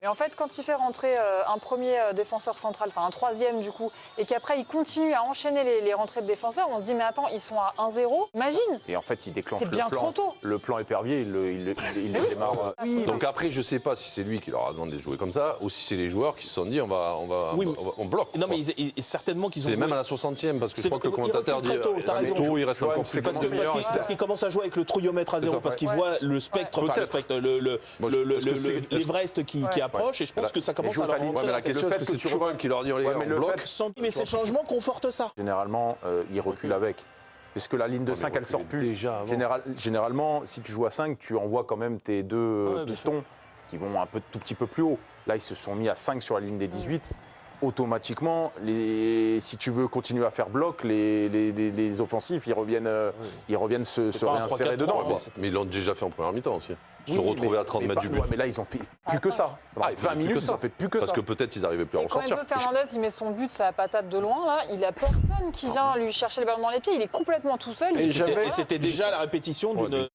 Mais en fait, quand il fait rentrer un premier défenseur central, enfin un troisième du coup, et qu'après il continue à enchaîner les rentrées de défenseurs, on se dit mais attends, ils sont à 1-0, imagine. Et en fait, il déclenche C'est bien trop tôt. le plan épervier, il le démarre. Oui, Donc après, je sais pas si c'est lui qui leur a demandé de jouer comme ça, ou si c'est les joueurs qui se sont dit on bloque. Non, mais certainement qu'ils ont. C'est joué. même à la 60e, parce que je crois que le il commentateur dit recule très tôt, t'as raison. il reste encore plus Parce qu'il commence à jouer avec le trouillomètre à zéro, ça, parce qu'il ouais. voit le spectre, enfin l'Everest qui approche, et je pense que ça commence à leur Ouais, mais la question, est-ce que c'est Thuram qui leur dit les gars, on bloque? Mais ces changements confortent ça. Généralement, il recule avec. Parce que la ligne de 5, elle sort plus. Déjà avant. Généralement, si tu joues à 5, tu envoies quand même tes deux pistons qui vont tout petit peu plus haut. Là, ils se sont mis à 5 sur la ligne des 18. Automatiquement, si tu veux continuer à faire bloc, les offensifs, ils reviennent se réinsérer dedans. Mais ils l'ont déjà fait en première mi-temps aussi. Se retrouver à 30 mètres du but. Ouais, mais là, ils ont fait plus que ça. Pendant 20 minutes, ils ont fait plus que ça. Parce que peut-être ils n'arrivaient plus à en Quand sortir. Enzo Fernandez, il met son but, sa patate de loin, là, il a personne qui vient lui chercher le ballon dans les pieds, il est complètement tout seul. Et c'était déjà la répétition d'une